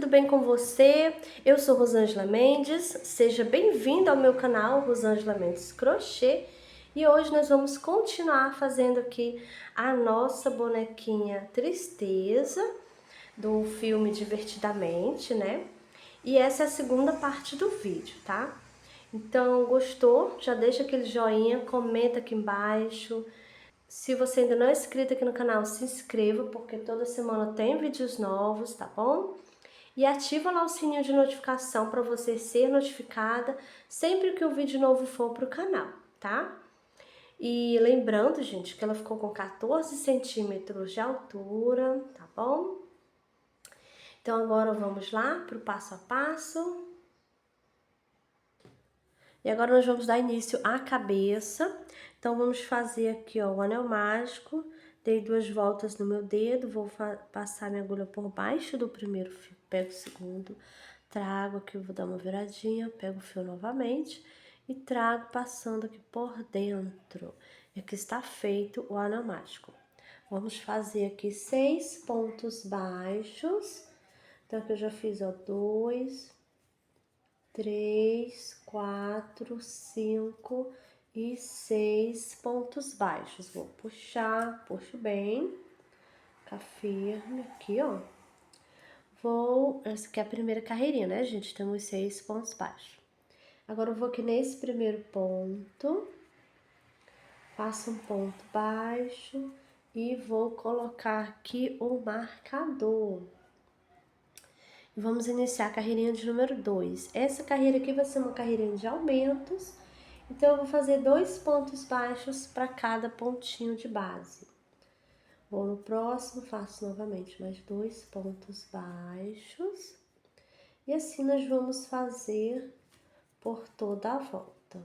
tudo bem com você? Eu sou Rosângela Mendes, seja bem-vindo ao meu canal Rosângela Mendes Crochê e hoje nós vamos continuar fazendo aqui a nossa bonequinha Tristeza do filme Divertidamente, né? E essa é a segunda parte do vídeo, tá? Então, gostou? Já deixa aquele joinha, comenta aqui embaixo. Se você ainda não é inscrito aqui no canal, se inscreva, porque toda semana tem vídeos novos, tá bom? E ativa lá o sininho de notificação para você ser notificada sempre que o vídeo novo for pro canal, tá? E lembrando, gente, que ela ficou com 14 centímetros de altura, tá bom? Então agora vamos lá pro passo a passo. E agora nós vamos dar início à cabeça. Então vamos fazer aqui, ó, o anel mágico. Dei 2 voltas no meu dedo, vou passar minha agulha por baixo do primeiro fio, pego o segundo, trago aqui, vou dar uma viradinha, pego o fio novamente e trago passando aqui por dentro. E aqui está feito o anel mágico. Vamos fazer aqui 6 pontos baixos. Então aqui eu já fiz, ó, 2, 3, 4, 5 e 6 pontos baixos. Vou puxar, puxo bem, ficar firme aqui, ó. Essa aqui é a primeira carreirinha, né, gente? Temos 6 pontos baixos. Agora eu vou aqui nesse primeiro ponto, faço um ponto baixo e vou colocar aqui o marcador. Vamos iniciar a carreirinha de número 2. Essa carreira aqui vai ser uma carreirinha de aumentos, então eu vou fazer 2 pontos baixos para cada pontinho de base. Vou no próximo, faço novamente mais 2 pontos baixos. E assim nós vamos fazer por toda a volta.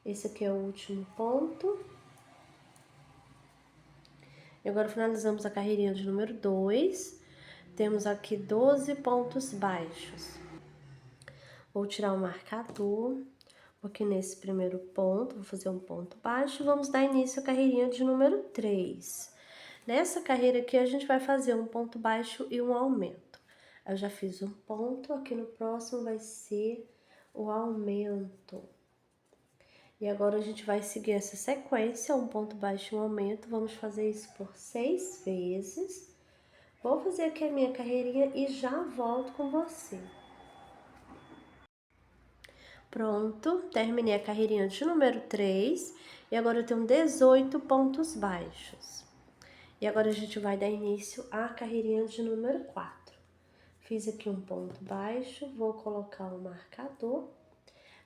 Esse aqui é o último ponto. E agora finalizamos a carreirinha de número 2. Temos aqui 12 pontos baixos. Vou tirar o marcador, aqui nesse primeiro ponto, vou fazer um ponto baixo, vamos dar início à carreirinha de número 3. Nessa carreira aqui, a gente vai fazer um ponto baixo e um aumento. Eu já fiz um ponto, aqui no próximo vai ser o aumento. E agora a gente vai seguir essa sequência, um ponto baixo e um aumento, vamos fazer isso por 6 vezes. Vou fazer aqui a minha carreirinha e já volto com você. Pronto, terminei a carreirinha de número 3 e agora eu tenho 18 pontos baixos. E agora a gente vai dar início à carreirinha de número 4. Fiz aqui um ponto baixo, vou colocar o marcador.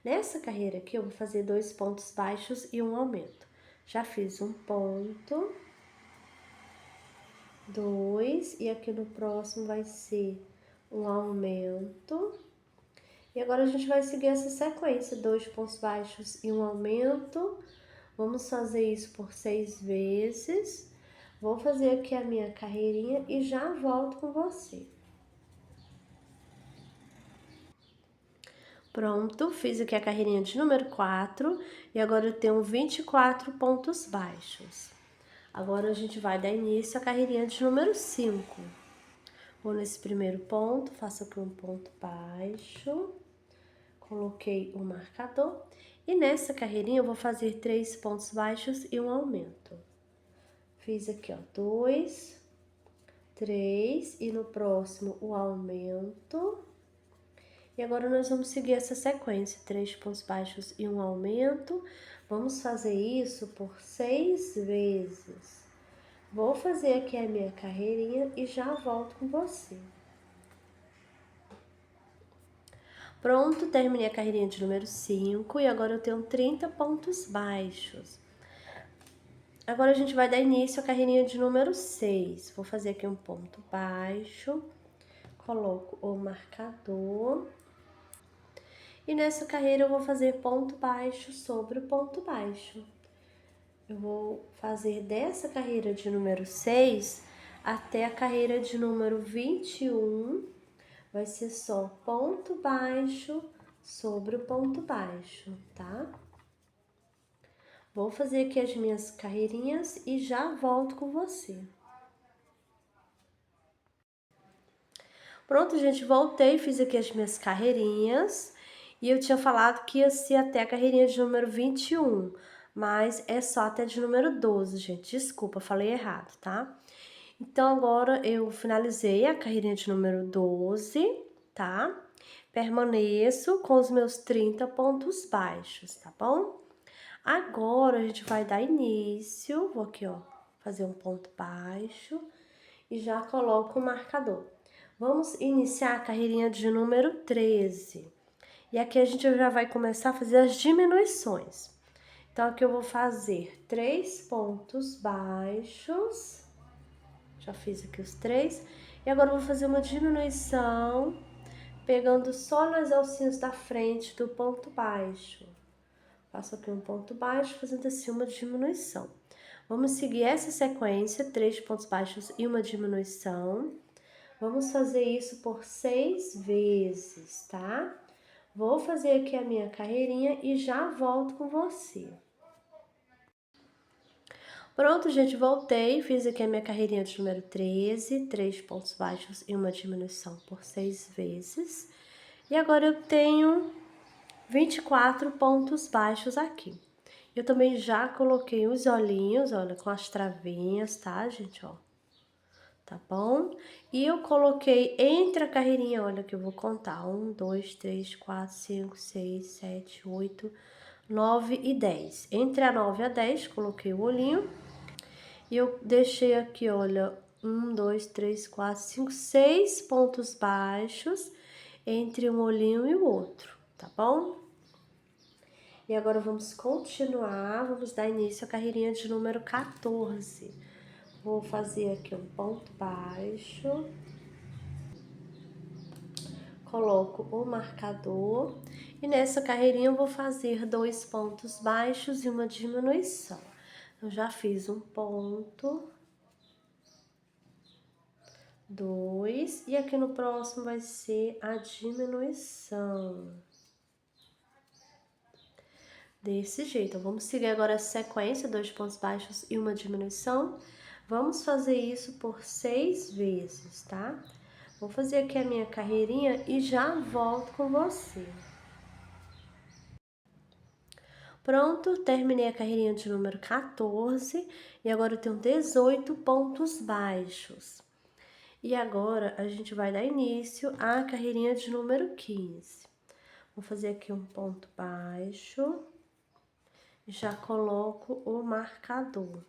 Nessa carreira aqui eu vou fazer 2 pontos baixos e um aumento. Já fiz um ponto, 2, e aqui no próximo vai ser um aumento. E agora a gente vai seguir essa sequência, 2 pontos baixos e um aumento. Vamos fazer isso por 6 vezes. Vou fazer aqui a minha carreirinha e já volto com você. Pronto, fiz aqui a carreirinha de número 4 e agora eu tenho 24 pontos baixos. Agora a gente vai dar início à carreirinha de número 5. Vou nesse primeiro ponto, faço aqui um ponto baixo. Coloquei o marcador e nessa carreirinha eu vou fazer 3 pontos baixos e um aumento. Fiz aqui, ó, 2, 3 e no próximo o aumento. E agora nós vamos seguir essa sequência, 3 pontos baixos e um aumento. Vamos fazer isso por 6 vezes. Vou fazer aqui a minha carreirinha e já volto com você. Pronto, terminei a carreirinha de número 5 e agora eu tenho 30 pontos baixos. Agora a gente vai dar início à carreirinha de número 6. Vou fazer aqui um ponto baixo, coloco o marcador. E nessa carreira eu vou fazer ponto baixo sobre o ponto baixo. Eu vou fazer dessa carreira de número 6 até a carreira de número 21. Vai ser só ponto baixo sobre o ponto baixo, tá? Vou fazer aqui as minhas carreirinhas e já volto com você. Pronto, gente, voltei, fiz aqui as minhas carreirinhas. E eu tinha falado que ia ser até a carreirinha de número 21, mas é só até de número 12, gente. Desculpa, falei errado, tá? Então, agora eu finalizei a carreirinha de número 12, tá? Permaneço com os meus 30 pontos baixos, tá bom? Agora, a gente vai dar início, vou aqui, ó, fazer um ponto baixo e já coloco o marcador. Vamos iniciar a carreirinha de número 13. E aqui a gente já vai começar a fazer as diminuições. Então, aqui eu vou fazer 3 pontos baixos. Já fiz aqui os 3. E agora eu vou fazer uma diminuição, pegando só nas alcinhas da frente do ponto baixo. Faço aqui um ponto baixo, fazendo assim uma diminuição. Vamos seguir essa sequência, 3 pontos baixos e uma diminuição. Vamos fazer isso por 6 vezes, tá? Vou fazer aqui a minha carreirinha e já volto com você. Pronto, gente, voltei. Fiz aqui a minha carreirinha de número 13, 3 pontos baixos e uma diminuição por 6 vezes. E agora eu tenho 24 pontos baixos aqui. Eu também já coloquei os olhinhos, olha, com as travinhas, tá, gente, ó? Tá bom? E eu coloquei entre a carreirinha, olha que eu vou contar, 1, 2, 3, 4, 5, 6, 7, 8, 9 e 10. Entre a 9 e a 10, coloquei o olhinho. E eu deixei aqui, olha, 1, 2, 3, 4, 5, 6 pontos baixos entre um olhinho e o outro, tá bom? E agora vamos continuar, vamos dar início à carreirinha de número 14. Vou fazer aqui um ponto baixo, coloco o marcador e nessa carreirinha eu vou fazer 2 pontos baixos e uma diminuição. Eu já fiz um ponto, 2, e aqui no próximo vai ser a diminuição. Desse jeito, vamos seguir agora a sequência, 2 pontos baixos e uma diminuição. Vamos fazer isso por 6 vezes, tá? Vou fazer aqui a minha carreirinha e já volto com você. Pronto, terminei a carreirinha de número 14 e agora eu tenho 18 pontos baixos. E agora a gente vai dar início à carreirinha de número 15. Vou fazer aqui um ponto baixo, já coloco o marcador.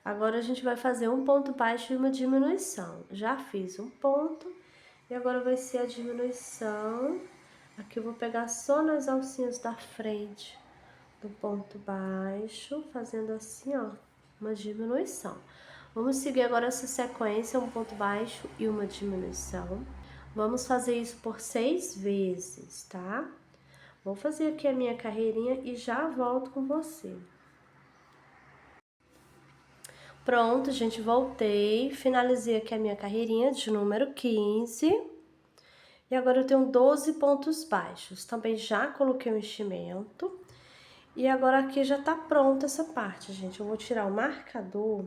Agora a gente vai fazer um ponto baixo e uma diminuição. Já fiz um ponto e agora vai ser a diminuição. Aqui eu vou pegar só nas alcinhas da frente do ponto baixo, fazendo assim, ó, uma diminuição. Vamos seguir agora essa sequência, um ponto baixo e uma diminuição. Vamos fazer isso por 6 vezes, tá? Vou fazer aqui a minha carreirinha e já volto com você. Pronto, gente, voltei, finalizei aqui a minha carreirinha de número 15. E agora eu tenho 12 pontos baixos. Também já coloquei o enchimento. E agora aqui já tá pronta essa parte, gente. Eu vou tirar o marcador.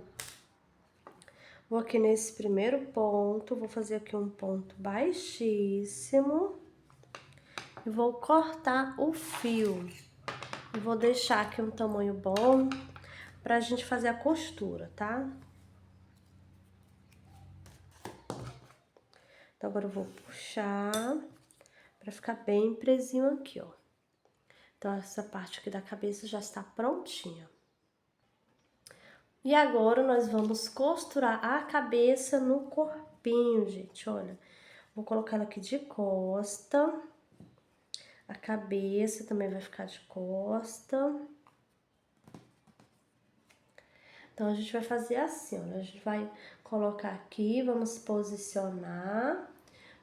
Vou aqui nesse primeiro ponto, vou fazer aqui um ponto baixíssimo. E vou cortar o fio. E vou deixar aqui um tamanho bom pra gente fazer a costura, tá? Então, agora eu vou puxar pra ficar bem presinho aqui, ó. Então, essa parte aqui da cabeça já está prontinha. E agora, nós vamos costurar a cabeça no corpinho, gente, olha. Vou colocar ela aqui de costa. A cabeça também vai ficar de costa. Então, a gente vai fazer assim, olha. A gente vai colocar aqui, vamos posicionar.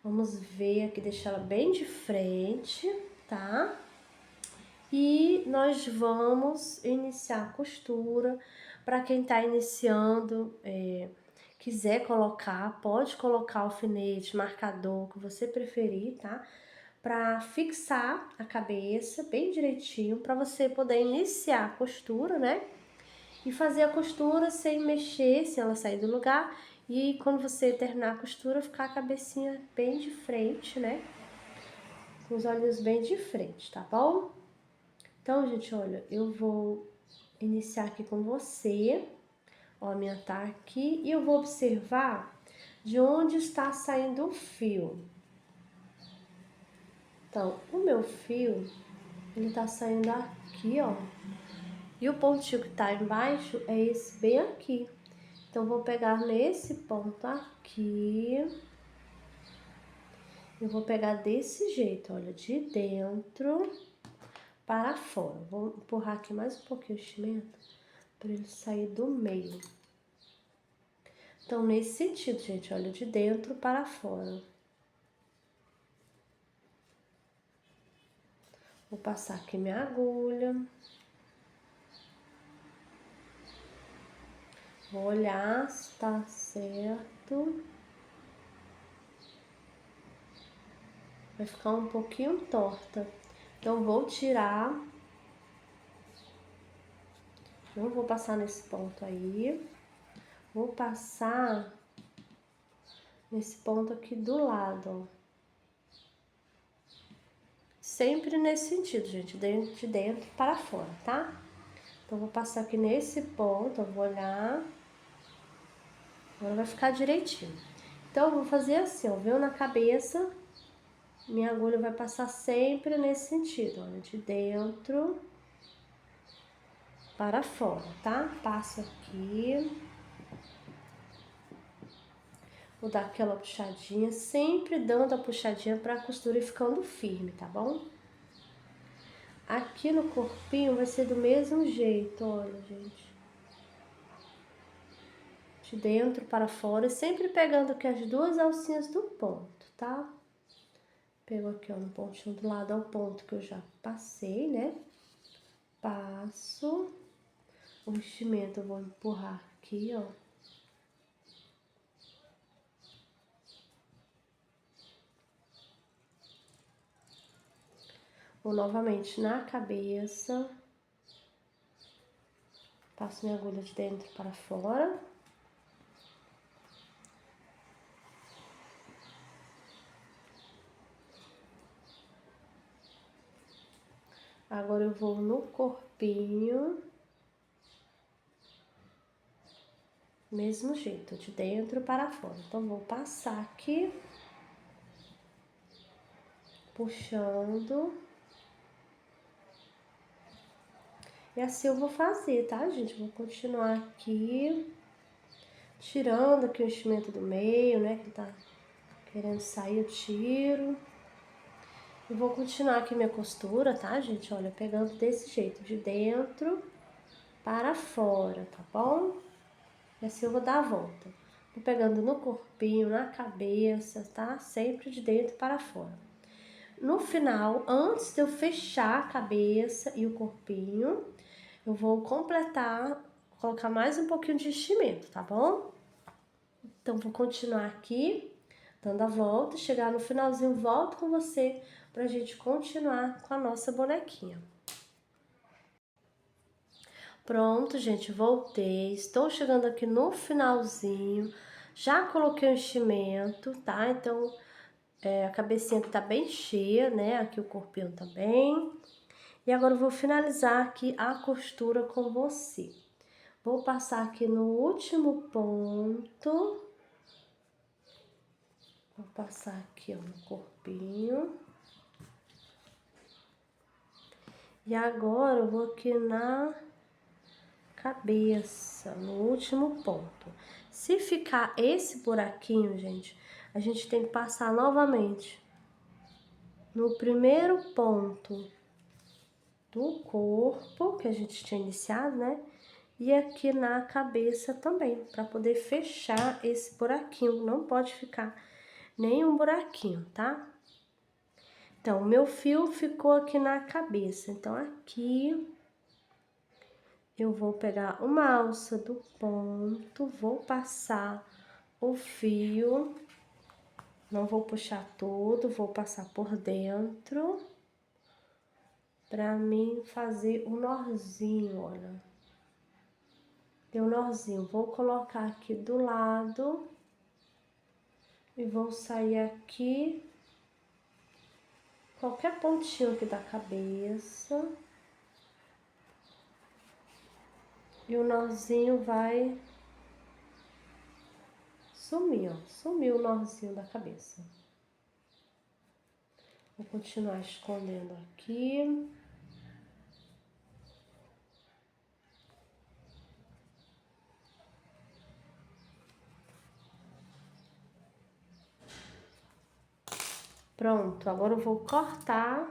Vamos ver aqui, deixar ela bem de frente, tá? E nós vamos iniciar a costura. Para quem tá iniciando, quiser colocar, pode colocar alfinete, marcador, o que você preferir, tá? para fixar a cabeça bem direitinho, para você poder iniciar a costura, né? E fazer a costura sem mexer, sem ela sair do lugar. E quando você terminar a costura, ficar a cabecinha bem de frente, né? Com os olhos bem de frente, tá bom? Então, gente, olha, eu vou iniciar aqui com você. Ó, a minha tá aqui. E eu vou observar de onde está saindo o fio. Então, o meu fio, ele tá saindo aqui, ó. E o pontinho que tá embaixo é esse bem aqui. Então, vou pegar nesse ponto aqui. Eu vou pegar desse jeito, olha, de dentro para fora. Vou empurrar aqui mais um pouquinho o enchimento para ele sair do meio. Então, nesse sentido, gente, olha, de dentro para fora. Vou passar aqui minha agulha. Vou olhar se tá certo. Vai ficar um pouquinho torta. Então, vou tirar. Não vou passar nesse ponto aí. Vou passar nesse ponto aqui do lado, ó. Sempre nesse sentido, gente, de dentro para fora, tá? Então, vou passar aqui nesse ponto, eu vou olhar. Agora vai ficar direitinho. Então, eu vou fazer assim, ó, veio na cabeça, minha agulha vai passar sempre nesse sentido, olha, de dentro para fora, tá? Passo aqui. Vou dar aquela puxadinha, sempre dando a puxadinha para a costura ir ficando firme, tá bom? Aqui no corpinho vai ser do mesmo jeito, olha, gente. De dentro para fora, sempre pegando aqui as duas alcinhas do ponto, tá? Pego aqui, ó, no pontinho do lado ao ponto que eu já passei, né? Passo. O enchimento eu vou empurrar aqui, ó. Vou novamente na cabeça. Passo minha agulha de dentro para fora. Agora eu vou no corpinho. Mesmo jeito, de dentro para fora. Então, vou passar aqui. Puxando. E assim eu vou fazer, tá, gente? Vou continuar aqui. Tirando aqui o enchimento do meio, né? Que tá querendo sair, eu tiro. E vou continuar aqui minha costura, tá, gente? Olha, pegando desse jeito, de dentro para fora, tá bom? E assim eu vou dar a volta. Vou pegando no corpinho, na cabeça, tá? Sempre de dentro para fora. No final, antes de eu fechar a cabeça e o corpinho, eu vou completar, colocar mais um pouquinho de enchimento, tá bom? Então, vou continuar aqui, dando a volta, chegar no finalzinho, volto com você pra gente continuar com a nossa bonequinha. Pronto, gente, voltei. Estou chegando aqui no finalzinho. Já coloquei o enchimento, tá? Então, a cabecinha aqui tá bem cheia, né? Aqui o corpinho também. E agora eu vou finalizar aqui a costura com você. Vou passar aqui no último ponto. Vou passar aqui, ó, no corpinho. E agora eu vou aqui na cabeça, no último ponto. Se ficar esse buraquinho, gente, a gente tem que passar novamente no primeiro ponto do corpo, que a gente tinha iniciado, né? E aqui na cabeça também, para poder fechar esse buraquinho. Não pode ficar nenhum buraquinho, tá? Então, o meu fio ficou aqui na cabeça. Então, aqui eu vou pegar uma alça do ponto, vou passar o fio Não vou puxar tudo, vou passar por dentro pra mim fazer o nozinho, olha. Deu nozinho, vou colocar aqui do lado e vou sair aqui qualquer pontinho aqui da cabeça. E o nozinho vai sumir, ó. Sumiu o nozinho da cabeça. Vou continuar escondendo aqui. Pronto, agora eu vou cortar.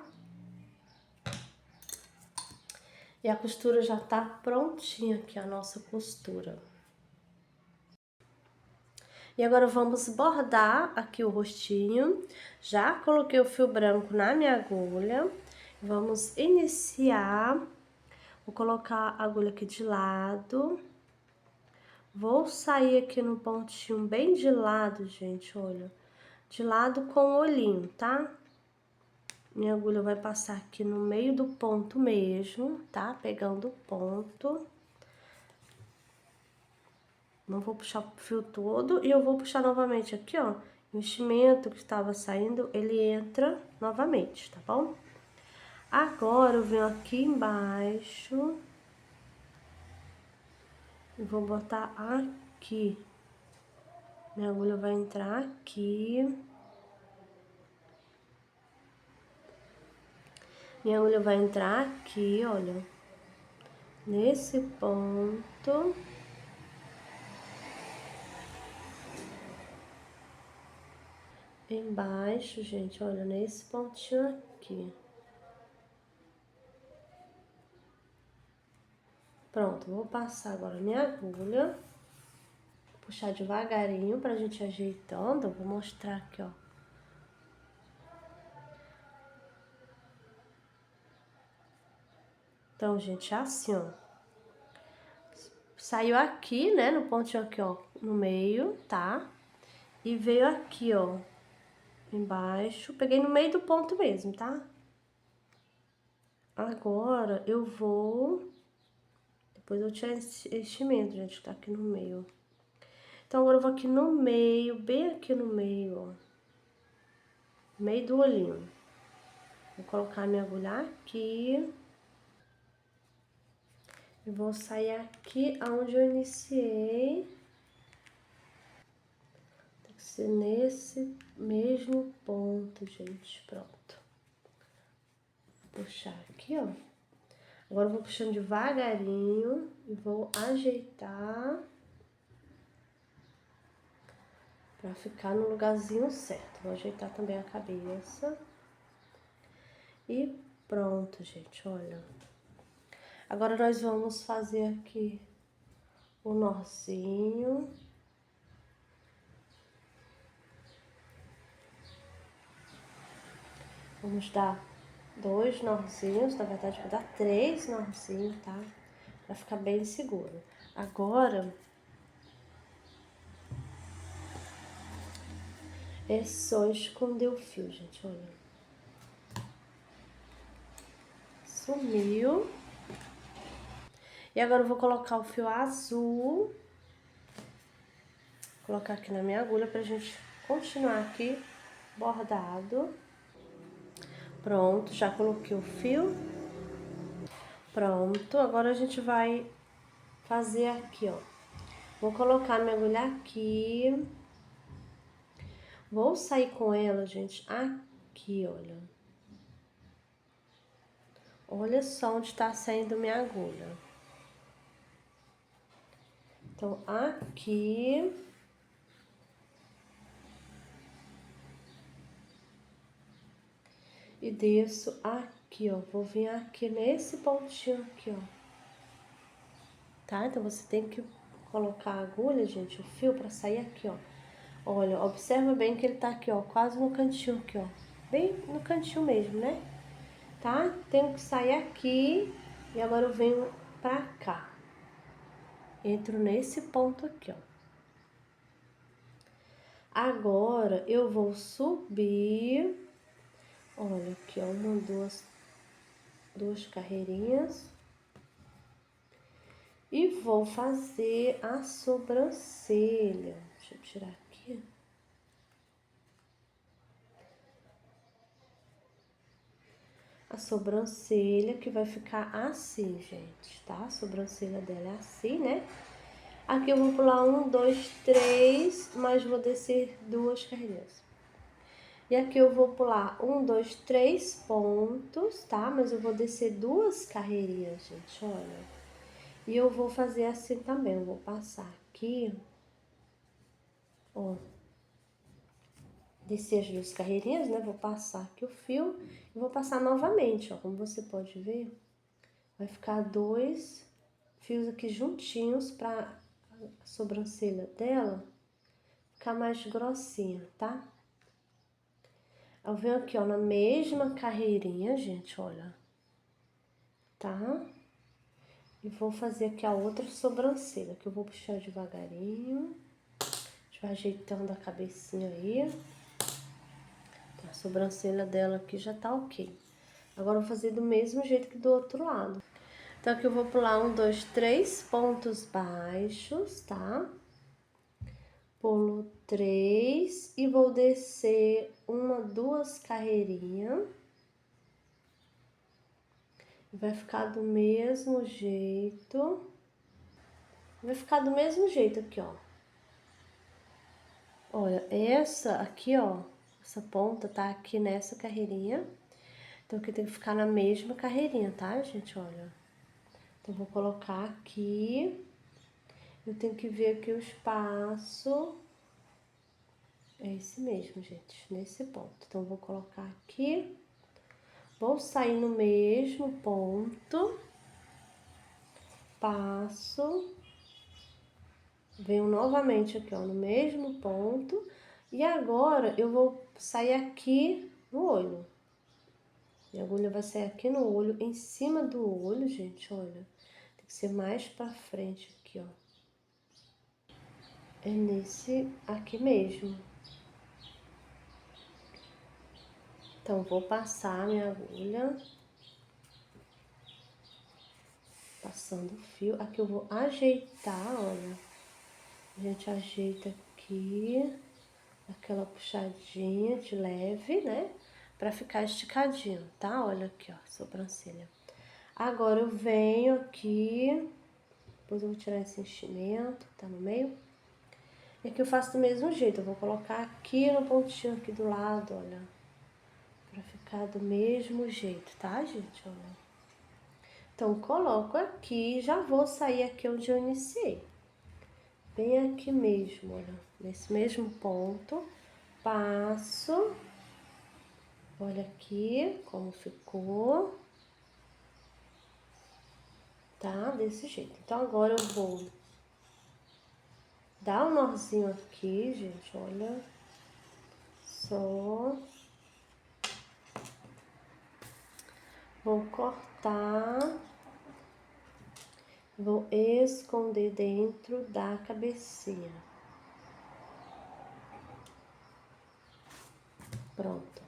E a costura já tá prontinha aqui, a nossa costura. E agora vamos bordar aqui o rostinho. Já coloquei o fio branco na minha agulha. Vamos iniciar. Vou colocar a agulha aqui de lado. Vou sair aqui no pontinho bem de lado, gente, olha. De lado com o olhinho, tá? Minha agulha vai passar aqui no meio do ponto mesmo, tá? Pegando o ponto. Não vou puxar o fio todo e eu vou puxar novamente aqui, ó. O enchimento que estava saindo, ele entra novamente, tá bom? Agora eu venho aqui embaixo e vou botar aqui. Minha agulha vai entrar aqui. Minha agulha vai entrar aqui, olha. Nesse ponto. Embaixo, gente, olha, nesse pontinho aqui. Pronto, vou passar agora minha agulha. Puxar devagarinho pra gente ajeitando. Vou mostrar aqui, ó. Então, gente, é assim, ó. Saiu aqui, né, no pontinho aqui, ó, no meio, tá? E veio aqui, ó, embaixo. Peguei no meio do ponto mesmo, tá? Agora, eu vou... Depois eu tiro esse enchimento, gente, que tá aqui no meio. Então, agora eu vou aqui no meio, bem aqui no meio, ó. Meio do olhinho. Vou colocar minha agulha aqui. E vou sair aqui onde eu iniciei. Tem que ser nesse mesmo ponto, gente. Pronto. Vou puxar aqui, ó. Agora eu vou puxando devagarinho e vou ajeitar pra ficar no lugarzinho certo. Vou ajeitar também a cabeça. E pronto, gente, olha. Agora nós vamos fazer aqui o nozinho. Vamos dar 2 nozinhos, na verdade vou dar 3 nozinhos, tá? Pra ficar bem seguro. Agora, é só esconder o fio, gente, olha. Sumiu. E agora eu vou colocar o fio azul. Vou colocar aqui na minha agulha pra gente continuar aqui bordado. Pronto, já coloquei o fio. Pronto, agora a gente vai fazer aqui, ó. Vou colocar minha agulha aqui. Vou sair com ela, gente, aqui, olha. Olha só onde tá saindo minha agulha. Então, aqui. E desço aqui, ó. Vou vir aqui nesse pontinho aqui, ó. Tá? Então, você tem que colocar a agulha, gente, o fio pra sair aqui, ó. Olha, observa bem que ele tá aqui, ó, quase no cantinho aqui, ó. Bem no cantinho mesmo, né? Tá? Tenho que sair aqui e agora eu venho pra cá. Entro nesse ponto aqui, ó. Agora, eu vou subir, olha aqui, ó, uma, duas carreirinhas. E vou fazer a sobrancelha. Deixa eu tirar aqui. A sobrancelha que vai ficar assim, gente, tá? A sobrancelha dela é assim, né? Aqui eu vou pular 1, 2, 3, mas vou descer 2 carreirinhas. E aqui eu vou pular 1, 2, 3 pontos, tá? Mas eu vou descer 2 carreirinhas, gente, olha. E eu vou fazer assim também, eu vou passar aqui, ó. Descer as 2 carreirinhas, né? Vou passar aqui o fio e vou passar novamente, ó. Como você pode ver, vai ficar 2 fios aqui juntinhos pra a sobrancelha dela ficar mais grossinha, tá? Eu venho aqui, ó, na mesma carreirinha, gente, olha, tá? E vou fazer aqui a outra sobrancelha, que eu vou puxar devagarinho. A gente vai ajeitando a cabecinha aí. A sobrancelha dela aqui já tá ok. Agora eu vou fazer do mesmo jeito que do outro lado. Então aqui eu vou pular 1, 2, 3 pontos baixos, tá? Pulo 3 e vou descer 1, 2 carreirinhas. Vai ficar do mesmo jeito. Vai ficar do mesmo jeito aqui, ó. Olha, essa aqui, ó, essa ponta tá aqui nessa carreirinha. Então aqui tem que ficar na mesma carreirinha, tá, gente? Olha. Então vou colocar aqui. Eu tenho que ver aqui o espaço. É esse mesmo, gente, nesse ponto. Então vou colocar aqui. Vou sair no mesmo ponto. Passo. Venho novamente aqui, ó, no mesmo ponto. E agora eu vou sair aqui no olho. Minha agulha vai sair aqui no olho, em cima do olho, gente, olha. Tem que ser mais pra frente aqui, ó. É nesse aqui mesmo. Então, vou passar minha agulha. Passando o fio. Aqui eu vou ajeitar, olha. A gente ajeita aqui. Aquela puxadinha de leve, né? Pra ficar esticadinho, tá? Olha aqui, ó, sobrancelha. Agora eu venho aqui, depois eu vou tirar esse enchimento que tá no meio. E aqui eu faço do mesmo jeito, eu vou colocar aqui no pontinho aqui do lado, olha. Pra ficar do mesmo jeito, tá, gente? Olha. Então, coloco aqui e já vou sair aqui onde eu iniciei. Bem aqui mesmo, olha. Nesse mesmo ponto, passo. Olha aqui como ficou. Tá? Desse jeito. Então, agora eu vou dar um nozinho aqui, gente, olha. Só. Vou cortar. Vou esconder dentro da cabecinha. Pronto.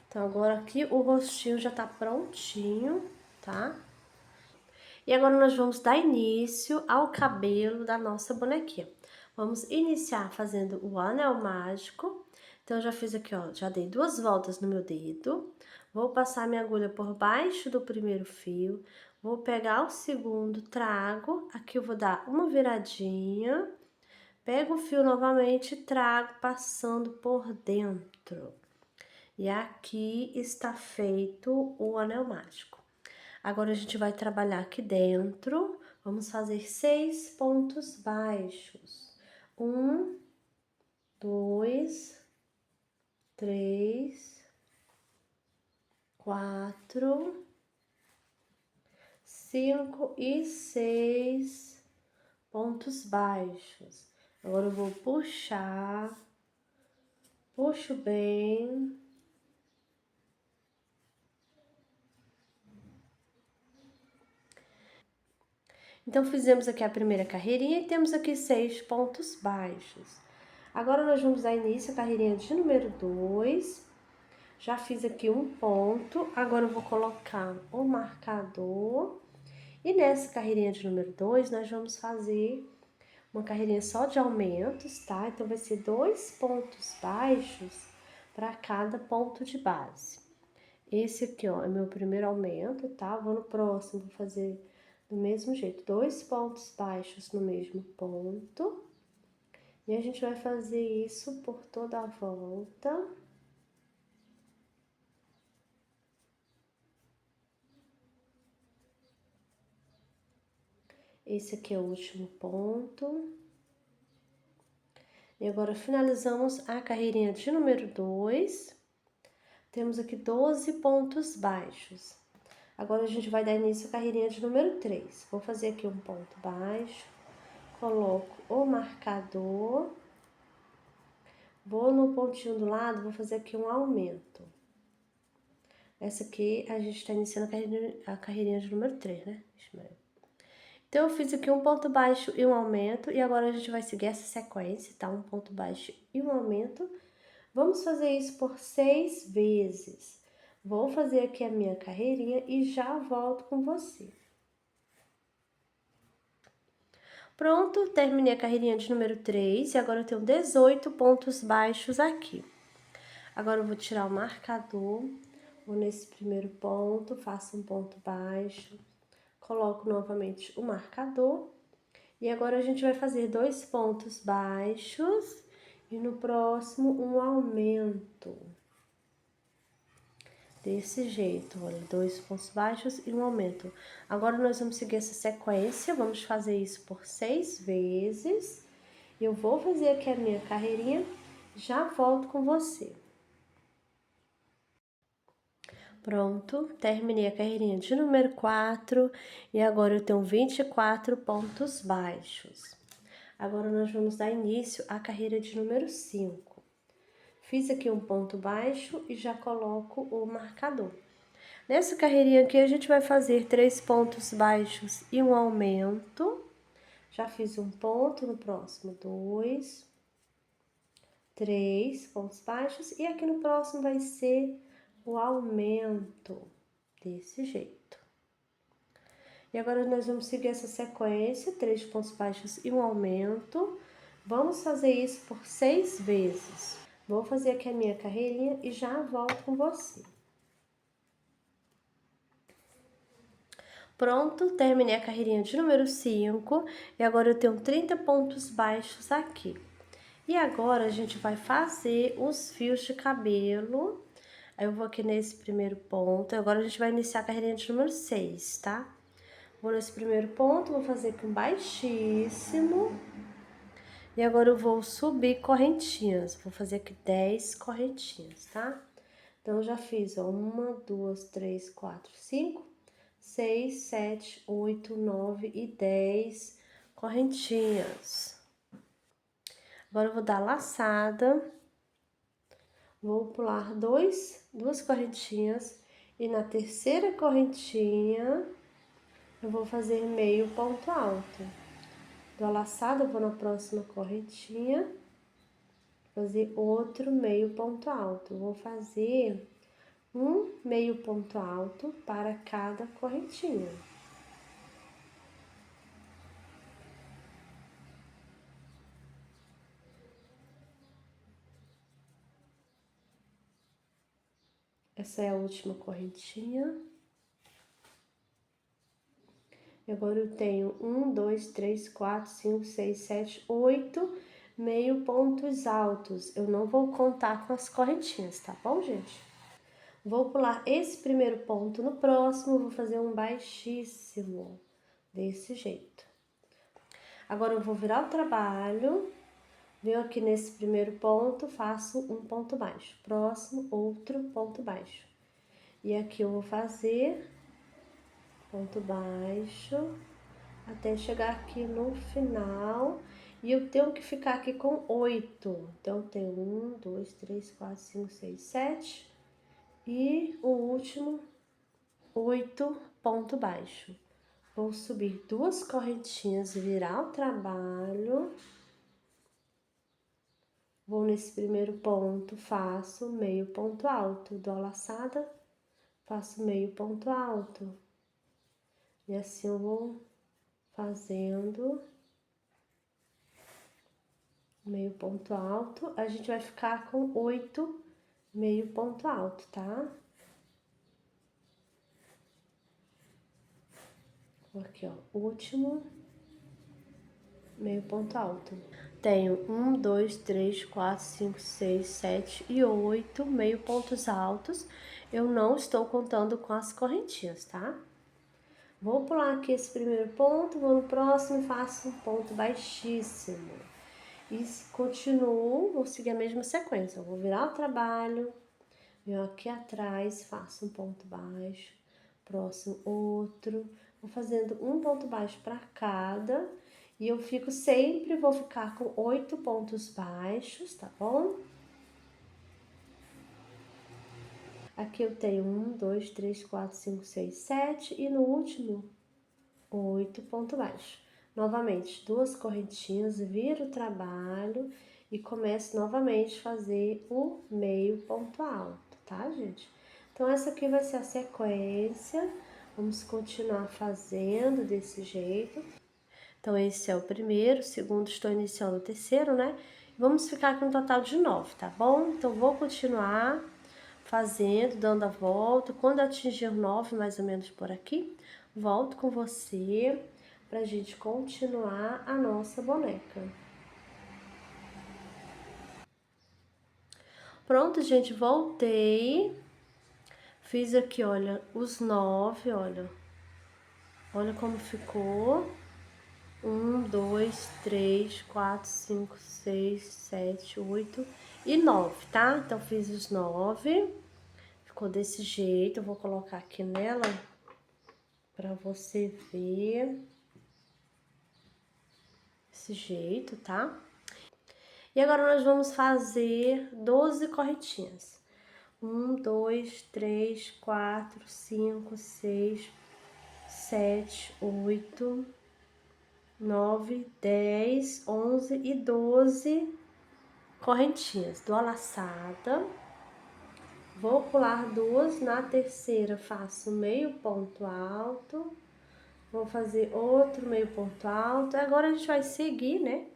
Então, agora aqui o rostinho já tá prontinho, tá? E agora nós vamos dar início ao cabelo da nossa bonequinha. Vamos iniciar fazendo o anel mágico. Então, eu já fiz aqui, ó, já dei 2 voltas no meu dedo. Vou passar minha agulha por baixo do primeiro fio. Vou pegar o segundo, trago. Aqui eu vou dar uma viradinha. Pego o fio novamente e trago passando por dentro. E aqui está feito o anel mágico. Agora, a gente vai trabalhar aqui dentro. Vamos fazer 6 pontos baixos. 1, 2, 3, 4, 5 e 6 pontos baixos. Agora eu vou puxar. Puxo bem. Então, fizemos aqui a primeira carreirinha e temos aqui 6 pontos baixos. Agora, nós vamos dar início à carreirinha de número 2. Já fiz aqui um ponto, agora eu vou colocar o marcador. E nessa carreirinha de número 2, nós vamos fazer uma carreirinha só de aumentos, tá? Então, vai ser 2 pontos baixos para cada ponto de base. Esse aqui, ó, é meu primeiro aumento, tá? Vou no próximo, vou fazer do mesmo jeito, 2 pontos baixos no mesmo ponto. E a gente vai fazer isso por toda a volta. Esse aqui é o último ponto. E agora finalizamos a carreirinha de número 2. Temos aqui 12 pontos baixos. Agora a gente vai dar início à carreirinha de número 3. Vou fazer aqui um ponto baixo, coloco o marcador, vou no pontinho do lado, vou fazer aqui um aumento. Essa aqui a gente está iniciando a carreirinha de número 3, né? Então, eu fiz aqui um ponto baixo e um aumento, e agora a gente vai seguir essa sequência, tá? Um ponto baixo e um aumento. Vamos fazer isso por 6 vezes. Vou fazer aqui a minha carreirinha e já volto com você. Pronto, terminei a carreirinha de número 3 e agora eu tenho 18 pontos baixos aqui. Agora eu vou tirar o marcador, vou nesse primeiro ponto, faço um ponto baixo, coloco novamente o marcador e agora a gente vai fazer 2 pontos baixos e no próximo um aumento. Desse jeito, olha, 2 pontos baixos e um aumento. Agora nós vamos seguir essa sequência, vamos fazer isso por 6 vezes. Eu vou fazer aqui a minha carreirinha, já volto com você. Pronto, terminei a carreirinha de número 4 e agora eu tenho 24 pontos baixos. Agora nós vamos dar início à carreira de número 5. Fiz aqui um ponto baixo e já coloco o marcador. Nessa carreirinha aqui a gente vai fazer 3 pontos baixos e um aumento. Já fiz um ponto, no próximo 2, 3 pontos baixos e aqui no próximo vai ser o aumento, desse jeito. E agora nós vamos seguir essa sequência, 3 pontos baixos e um aumento. Vamos fazer isso por 6 vezes. Vou fazer aqui a minha carreirinha e já volto com você. Pronto, terminei a carreirinha de número 5 e agora eu tenho 30 pontos baixos aqui. E agora a gente vai fazer os fios de cabelo. Aí eu vou aqui nesse primeiro ponto, agora a gente vai iniciar a carreirinha de número 6, tá? Vou nesse primeiro ponto, vou fazer aqui um baixíssimo. E agora eu vou subir correntinhas, vou fazer aqui 10 correntinhas, tá? Então, eu já fiz, ó, 1, 2, 3, 4, 5, 6, 7, 8, 9 e 10 correntinhas. Agora eu vou dar laçada, vou pular duas correntinhas e na terceira correntinha eu vou fazer meio ponto alto. Dou a laçada, vou na próxima correntinha, fazer outro meio ponto alto. Vou fazer um meio ponto alto para cada correntinha. Essa é a última correntinha. E agora eu tenho 1, 2, 3, 4, 5, 6, 7, 8 meio pontos altos. Eu não vou contar com as correntinhas, tá bom, gente? Vou pular esse primeiro ponto, no próximo vou fazer um baixíssimo, desse jeito. Agora eu vou virar o trabalho, venho aqui nesse primeiro ponto, faço um ponto baixo. Próximo, outro ponto baixo. E aqui eu vou fazer ponto baixo, até chegar aqui no final. E eu tenho que ficar aqui com 8. Então, tem 1, 2, 3, 4, 5, 6, 7. E o último, 8 ponto baixo. Vou subir 2 correntinhas, virar o trabalho. Vou nesse primeiro ponto, faço meio ponto alto, dou a laçada, faço meio ponto alto. E assim eu vou fazendo meio ponto alto. A gente vai ficar com 8 meio ponto alto, tá? Aqui, ó, último meio ponto alto. Tenho 1, 2, 3, 4, 5, 6, 7 e 8 meio pontos altos. Eu não estou contando com as correntinhas, tá? Vou pular aqui esse primeiro ponto, vou no próximo e faço um ponto baixíssimo. E continuo, vou seguir a mesma sequência. Eu vou virar o trabalho, venho aqui atrás, faço um ponto baixo, próximo outro. Vou fazendo um ponto baixo para cada. E eu fico sempre, vou ficar com 8 pontos baixos, tá bom? Aqui eu tenho 1, 2, 3, 4, 5, 6, 7 e no último 8 pontos baixos. Novamente, 2 correntinhas, viro o trabalho e começo novamente a fazer o meio ponto alto, tá, gente? Então, essa aqui vai ser a sequência, vamos continuar fazendo desse jeito. Então, esse é o primeiro, o segundo, estou iniciando o terceiro, né? Vamos ficar aqui um total de 9, tá bom? Então, vou continuar fazendo, dando a volta. Quando atingir 9, mais ou menos por aqui, volto com você pra gente continuar a nossa boneca. Pronto, gente, voltei. Fiz aqui, olha, os 9, olha. Olha como ficou. 1, 2, 3, 4, 5, 6, 7, 8 e 9, tá? Então, fiz os 9. Ficou desse jeito. Eu vou colocar aqui nela pra você ver. Desse jeito, tá? E agora nós vamos fazer 12 correntinhas. 1, 2, 3, 4, 5, 6, 7, 8, 9, 10, 11 e 12 correntinhas. Dou a laçada, vou pular 2, na terceira faço meio ponto alto, vou fazer outro meio ponto alto. Agora a gente vai seguir, né?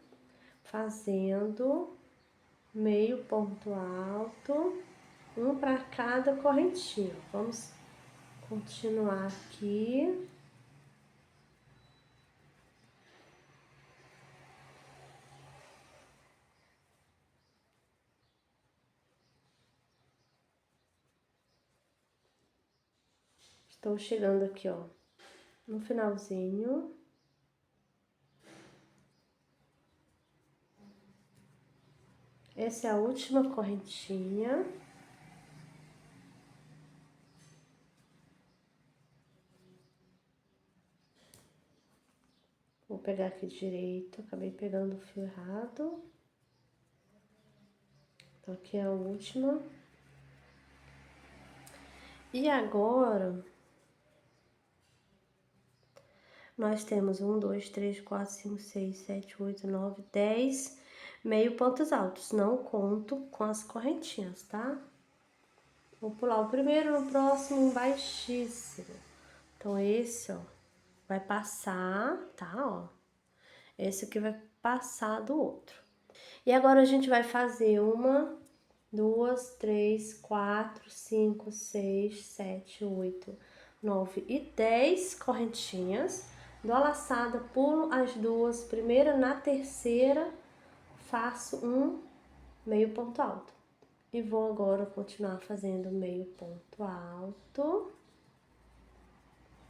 Fazendo meio ponto alto, um para cada correntinha. Vamos continuar aqui. Estou chegando aqui, ó, no finalzinho. Essa é a última correntinha. Vou pegar aqui direito, acabei pegando o fio errado. Então, aqui é a última. E agora, nós temos 1, 2, 3, 4, 5, 6, 7, 8, 9, 10 meio pontos altos. Não conto com as correntinhas, tá? Vou pular o primeiro, no próximo um baixíssimo. Então, esse, ó, vai passar, tá, ó. Esse aqui vai passar do outro. E agora a gente vai fazer 1, 2, 3, 4, 5, 6, 7, 8, 9 e 10 correntinhas. Dou a laçada, pulo as duas, primeira, na terceira, faço um meio ponto alto. E vou agora continuar fazendo meio ponto alto.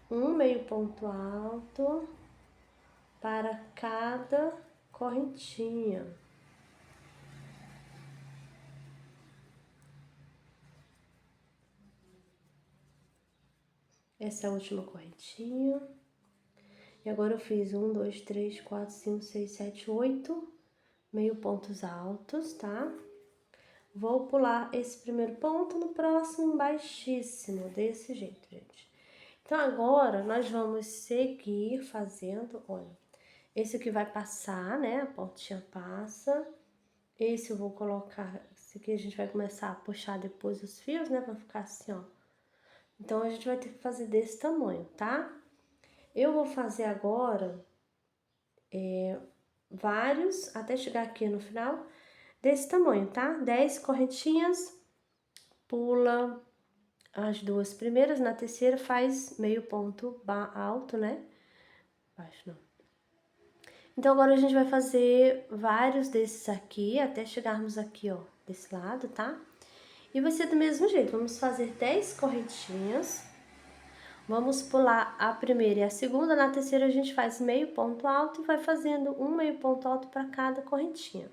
Um meio ponto alto para cada correntinha. Essa é a última correntinha. E agora eu fiz 1, 2, 3, 4, 5, 6, 7, 8 meio pontos altos, tá? Vou pular esse primeiro ponto, no próximo baixíssimo, desse jeito, gente. Então, agora, nós vamos seguir fazendo, olha, esse aqui vai passar, né, a pontinha passa. Esse eu vou colocar, esse aqui a gente vai começar a puxar depois os fios, né, vai ficar assim, ó. Então, a gente vai ter que fazer desse tamanho, tá? Eu vou fazer agora vários, até chegar aqui no final, desse tamanho, tá? 10 correntinhas, pula as duas primeiras, na terceira faz meio ponto alto, né? Baixo não. Então, agora a gente vai fazer vários desses aqui, até chegarmos aqui, ó, desse lado, tá? E vai ser do mesmo jeito, vamos fazer 10 correntinhas. Vamos pular a primeira e a segunda, na terceira a gente faz meio ponto alto e vai fazendo um meio ponto alto para cada correntinha.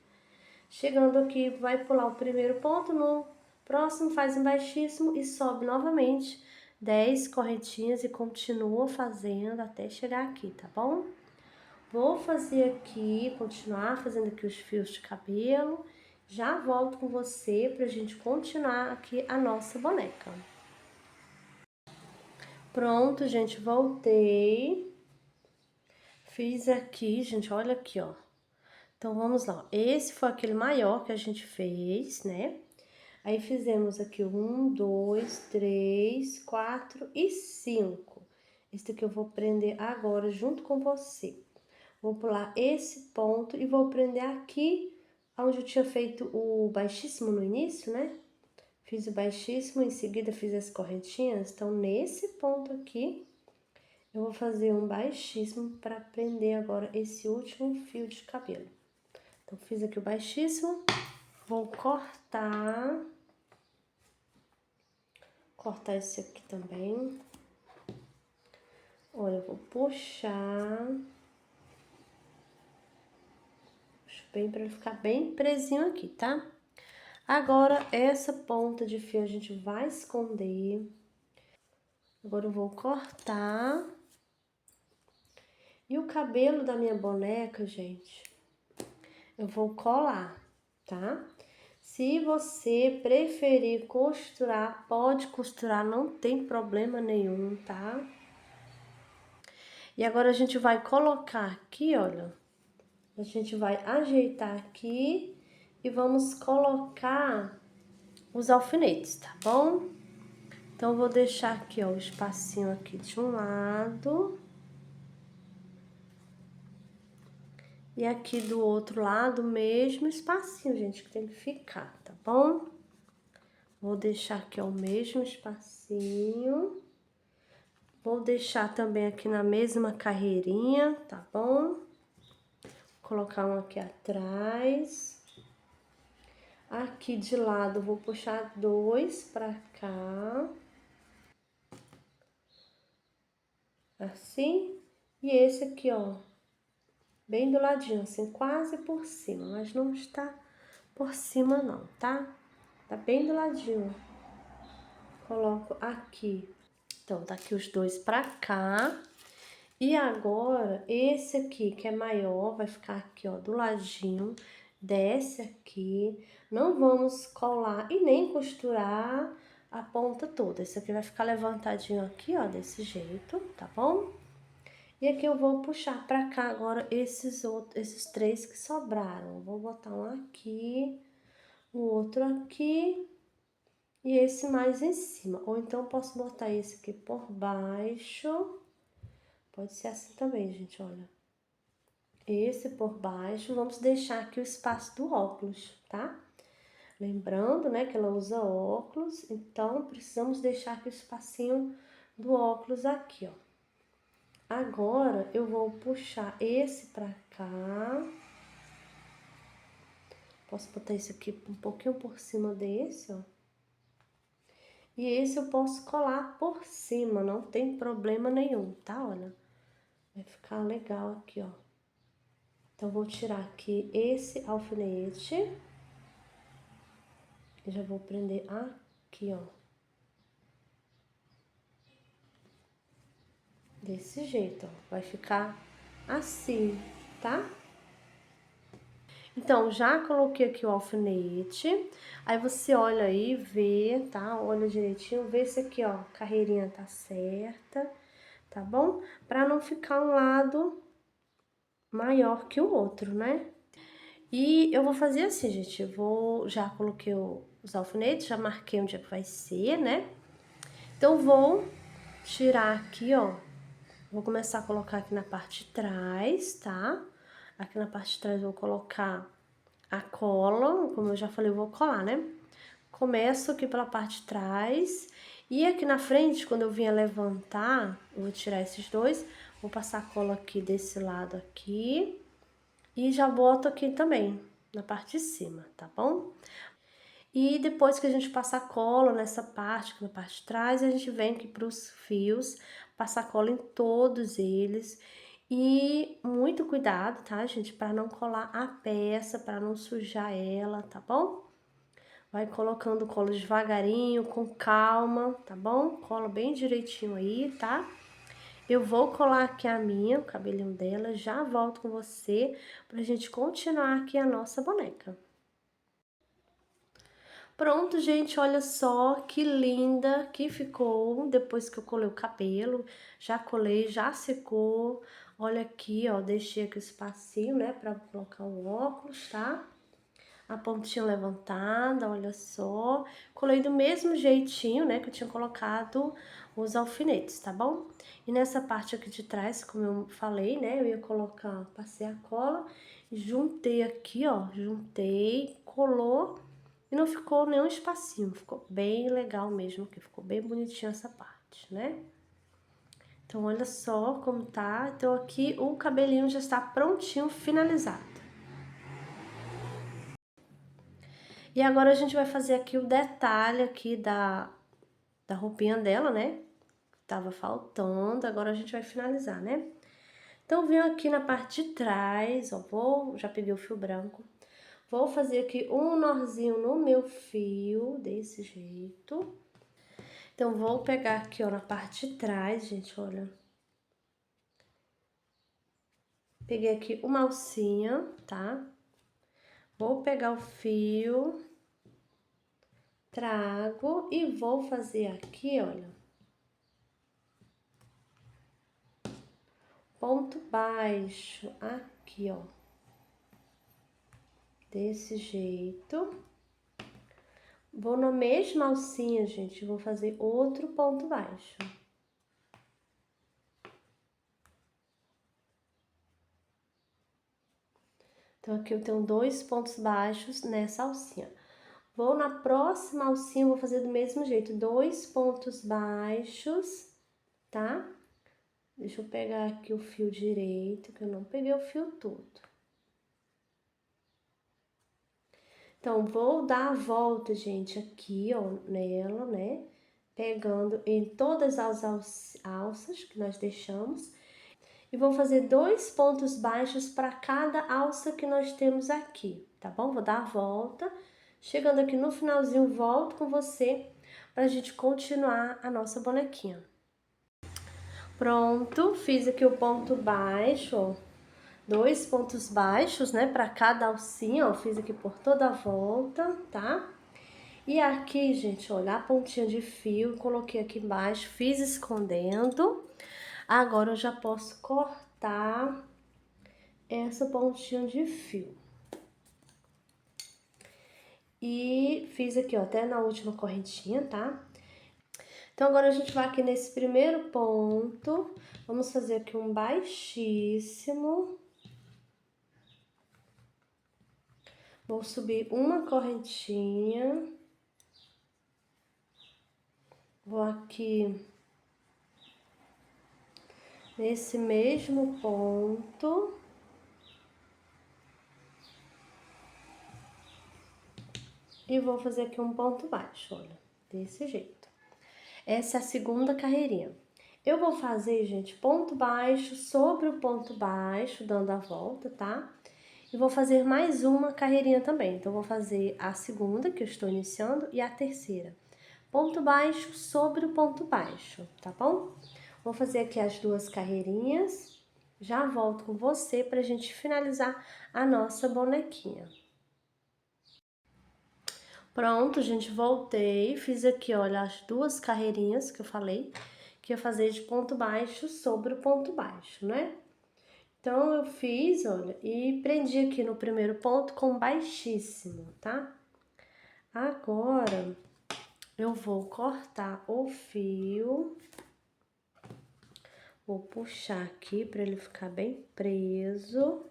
Chegando aqui, vai pular o primeiro ponto, no próximo faz um baixíssimo e sobe novamente 10 correntinhas e continua fazendo até chegar aqui, tá bom? Vou fazer aqui, continuar fazendo aqui os fios de cabelo, já volto com você pra gente continuar aqui a nossa boneca. Pronto, gente, voltei. Fiz aqui, gente, olha aqui, ó. Então, vamos lá. Esse foi aquele maior que a gente fez, né? Aí, fizemos aqui 1, 2, 3, 4 e 5. Esse aqui eu vou prender agora junto com você. Vou pular esse ponto e vou prender aqui, onde eu tinha feito o baixíssimo no início, né? Fiz o baixíssimo, em seguida fiz as correntinhas. Então, nesse ponto aqui, eu vou fazer um baixíssimo para prender agora esse último fio de cabelo. Então, fiz aqui o baixíssimo, vou cortar esse aqui também. Olha, eu vou puxar. Puxo bem para ele ficar bem presinho aqui, tá? Agora, essa ponta de fio a gente vai esconder. Agora eu vou cortar. E o cabelo da minha boneca, gente, eu vou colar, tá? Se você preferir costurar, pode costurar, não tem problema nenhum, tá? E agora a gente vai colocar aqui, olha, a gente vai ajeitar aqui e vamos colocar os alfinetes, tá bom? Então, eu vou deixar aqui, ó, o espacinho aqui de um lado. E aqui do outro lado, o mesmo espacinho, gente, que tem que ficar, tá bom? Vou deixar aqui, ó, o mesmo espacinho. Vou deixar também aqui na mesma carreirinha, tá bom? Vou colocar um aqui atrás. Aqui de lado, vou puxar 2 pra cá. Assim. E esse aqui, ó, bem do ladinho, assim, quase por cima, mas não está por cima não, tá? Tá bem do ladinho. Coloco aqui. Então, tá aqui os dois pra cá. E agora, esse aqui, que é maior, vai ficar aqui, ó, do ladinho. Desce aqui. Não vamos colar e nem costurar a ponta toda. Esse aqui vai ficar levantadinho aqui, ó, desse jeito, tá bom? E aqui eu vou puxar pra cá agora esses 3 que sobraram. Vou botar um aqui, o outro aqui e esse mais em cima. Ou então posso botar esse aqui por baixo. Pode ser assim também, gente, olha. Esse por baixo. Vamos deixar aqui o espaço do óculos, tá? Lembrando, né, que ela usa óculos, então precisamos deixar aqui o espacinho do óculos aqui, ó. Agora, eu vou puxar esse pra cá. Posso botar esse aqui um pouquinho por cima desse, ó. E esse eu posso colar por cima, não tem problema nenhum, tá? Olha, vai ficar legal aqui, ó. Então, vou tirar aqui esse alfinete. E já vou prender aqui, ó. Desse jeito, ó. Vai ficar assim, tá? Então, já coloquei aqui o alfinete. Aí, você olha aí, vê, tá? Olha direitinho, vê se aqui, ó, a carreirinha tá certa. tá bom? Pra não ficar um lado maior que o outro, né? E eu vou fazer assim, gente, já coloquei os alfinetes, já marquei onde é que vai ser, né? Então, vou tirar aqui, ó, vou começar a colocar aqui na parte de trás, tá? Aqui na parte de trás eu vou colocar a cola, como eu já falei, eu vou colar, né? Começo aqui pela parte de trás e aqui na frente, quando eu vier levantar, eu vou tirar esses dois, vou passar a cola aqui desse lado aqui e já boto aqui também, na parte de cima, tá bom? E depois que a gente passa a cola nessa parte, aqui na parte de trás, a gente vem aqui para os fios, passar cola em todos eles. E muito cuidado, tá, gente? Para não colar a peça, para não sujar ela, tá bom? Vai colocando cola devagarinho, com calma, tá bom? Cola bem direitinho aí, tá? Eu vou colar aqui a minha, o cabelinho dela, já volto com você pra gente continuar aqui a nossa boneca. Pronto, gente, olha só que linda que ficou depois que eu colei o cabelo. Já colei, já secou. Olha aqui, ó, deixei aqui o espacinho, né, pra colocar o óculos, tá? A pontinha levantada, olha só. Colei do mesmo jeitinho, né, que eu tinha colocado os alfinetes, tá bom? E nessa parte aqui de trás, como eu falei, né, eu ia colocar, passei a cola, juntei aqui, ó, juntei, colou e não ficou nenhum espacinho, ficou bem legal mesmo aqui, ficou bem bonitinho essa parte, né? Então, olha só como tá. Então, aqui o cabelinho já está prontinho, finalizado. E agora a gente vai fazer aqui o detalhe aqui da roupinha dela, né? Tava faltando, agora a gente vai finalizar, né? Então, venho aqui na parte de trás, ó, já peguei o fio branco. Vou fazer aqui um nozinho no meu fio, desse jeito. Então, vou pegar aqui, ó, na parte de trás, gente, olha. Peguei aqui uma alcinha, tá? Vou pegar o fio, trago e vou fazer aqui, olha, ponto baixo, aqui, ó, desse jeito. Vou na mesma alcinha, gente, vou fazer outro ponto baixo. Então, aqui eu tenho 2 pontos baixos nessa alcinha. Vou na próxima alcinha, vou fazer do mesmo jeito, 2 pontos baixos, tá? Deixa eu pegar aqui o fio direito, que eu não peguei o fio todo. Então, vou dar a volta, gente, aqui, ó, nela, né? Pegando em todas as alças que nós deixamos. E vou fazer 2 pontos baixos para cada alça que nós temos aqui, tá bom? Vou dar a volta. Chegando aqui no finalzinho, volto com você pra gente continuar a nossa bonequinha. Pronto, fiz aqui o ponto baixo, ó. 2 pontos baixos, né, para cada alcinha, ó, fiz aqui por toda a volta, tá? E aqui, gente, olha, a pontinha de fio, coloquei aqui embaixo, fiz escondendo. Agora eu já posso cortar essa pontinha de fio. E fiz aqui, ó, até na última correntinha, tá? Então, agora a gente vai aqui nesse primeiro ponto, vamos fazer aqui um baixíssimo. Vou subir uma correntinha. Vou aqui nesse mesmo ponto. E vou fazer aqui um ponto baixo, olha, desse jeito. Essa é a segunda carreirinha. Eu vou fazer, gente, ponto baixo sobre o ponto baixo, dando a volta, tá? E vou fazer mais uma carreirinha também. Então, vou fazer a segunda, que eu estou iniciando, e a terceira. Ponto baixo sobre o ponto baixo, tá bom? Vou fazer aqui as 2 carreirinhas. Já volto com você pra gente finalizar a nossa bonequinha. Pronto, gente, voltei. Fiz aqui, olha, as 2 carreirinhas que eu falei, que ia fazer de ponto baixo sobre o ponto baixo, né? Então, eu fiz, olha, e prendi aqui no primeiro ponto com baixíssimo, tá? Agora, eu vou cortar o fio, vou puxar aqui para ele ficar bem preso.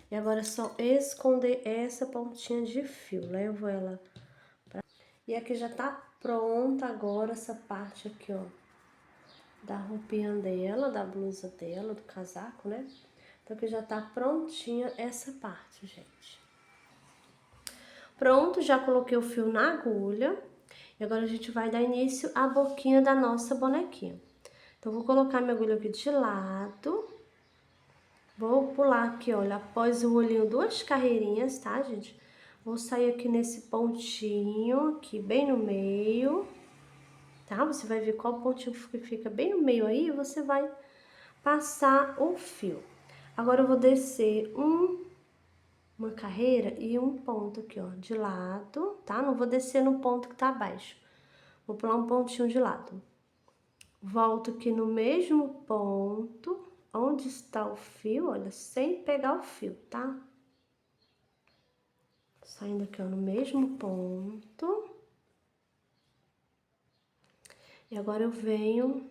E agora é só esconder essa pontinha de fio, levo ela pra... E aqui já tá pronta agora essa parte aqui, ó, da roupinha dela, da blusa dela, do casaco, né? Então aqui já tá prontinha essa parte, gente. Pronto, já coloquei o fio na agulha. E agora a gente vai dar início à boquinha da nossa bonequinha. Então, vou colocar minha agulha aqui de lado. Vou pular aqui, olha, após o olhinho, 2 carreirinhas, tá, gente? Vou sair aqui nesse pontinho, aqui bem no meio, tá? Você vai ver qual pontinho que fica bem no meio aí e você vai passar o fio. Agora, eu vou descer uma carreira e um ponto aqui, ó, de lado, tá? Não vou descer no ponto que tá abaixo. Vou pular um pontinho de lado. Volto aqui no mesmo ponto, onde está o fio, olha, sem pegar o fio, tá? Saindo aqui, ó, no mesmo ponto. E agora eu venho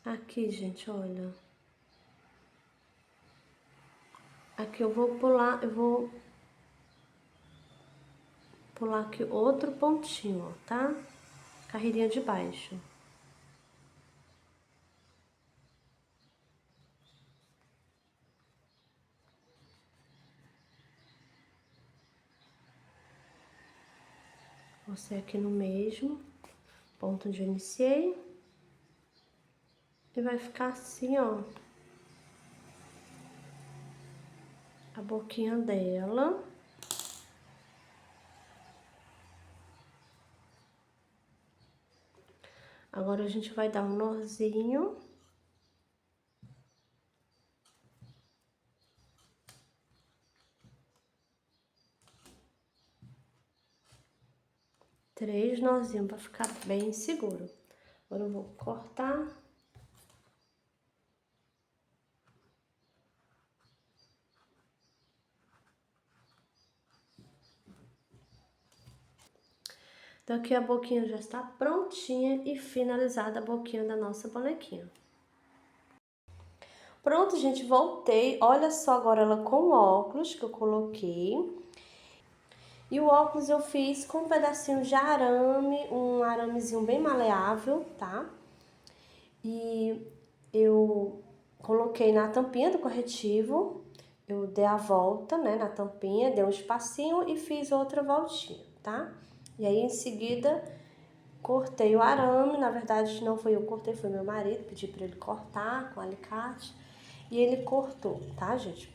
aqui, gente, olha. Aqui eu vou pular aqui outro pontinho, ó, tá? Carreirinha de baixo. Você aqui no mesmo ponto onde eu iniciei. E vai ficar assim, ó. A boquinha dela. Agora a gente vai dar um nozinho. Três nozinhos para ficar bem seguro. Agora eu vou cortar. Então, aqui a boquinha já está prontinha e finalizada a boquinha da nossa bonequinha. Pronto, gente, voltei. Olha só agora ela com o óculos que eu coloquei. E o óculos eu fiz com um pedacinho de arame, um aramezinho bem maleável, tá? E eu coloquei na tampinha do corretivo, eu dei a volta, né, na tampinha, dei um espacinho e fiz outra voltinha, tá? E aí, em seguida, cortei o arame, na verdade não foi eu que cortei, foi meu marido, pedi pra ele cortar com alicate. E ele cortou, tá, gente?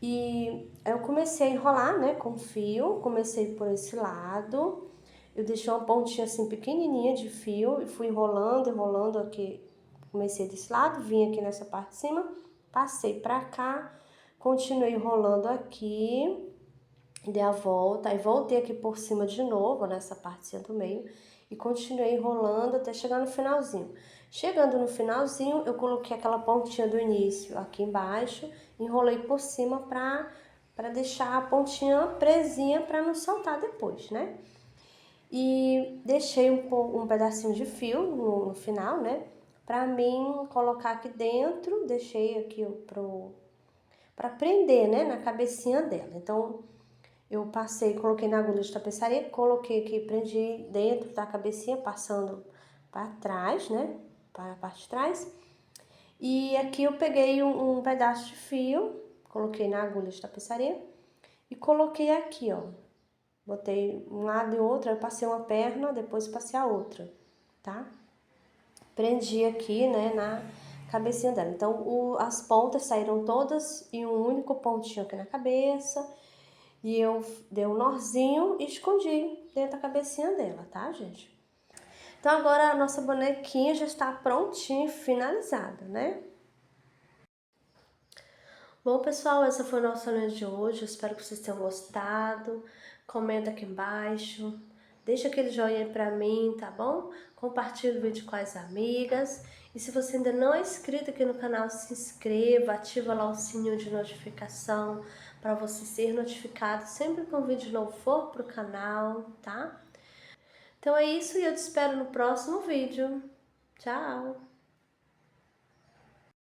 E eu comecei a enrolar, né, com fio, comecei por esse lado. Eu deixei uma pontinha assim pequenininha de fio e fui enrolando, enrolando aqui. Comecei desse lado, vim aqui nessa parte de cima, passei pra cá, continuei enrolando aqui, dei a volta, aí voltei aqui por cima de novo, nessa partezinha do meio, e continuei enrolando até chegar no finalzinho. Chegando no finalzinho, eu coloquei aquela pontinha do início aqui embaixo, enrolei por cima pra deixar a pontinha presinha pra não soltar depois, né? E deixei um pedacinho de fio no final, né? Pra mim colocar aqui dentro, deixei aqui pra prender, né? Na cabecinha dela. Então, eu passei, coloquei na agulha de tapeçaria, coloquei aqui, prendi dentro da cabecinha, passando para trás, né? Para a parte de trás. E aqui eu peguei um pedaço de fio, coloquei na agulha de tapeçaria e coloquei aqui, ó. Botei um lado e outro, aí eu passei uma perna, depois passei a outra, tá? Prendi aqui, né, na cabecinha dela. Então, as pontas saíram todas em um único pontinho aqui na cabeça. E eu dei um nozinho e escondi dentro da cabecinha dela, tá, gente? Então, agora a nossa bonequinha já está prontinha e finalizada, né? Bom, pessoal, essa foi a nossa aula de hoje. Eu espero que vocês tenham gostado. Comenta aqui embaixo. deixa aquele joinha pra mim, tá bom? Compartilha o vídeo com as amigas. E se você ainda não é inscrito aqui no canal, se inscreva, ativa lá o sininho de notificação para você ser notificado sempre que um vídeo novo for pro canal, tá? Então é isso e eu te espero no próximo vídeo. Tchau!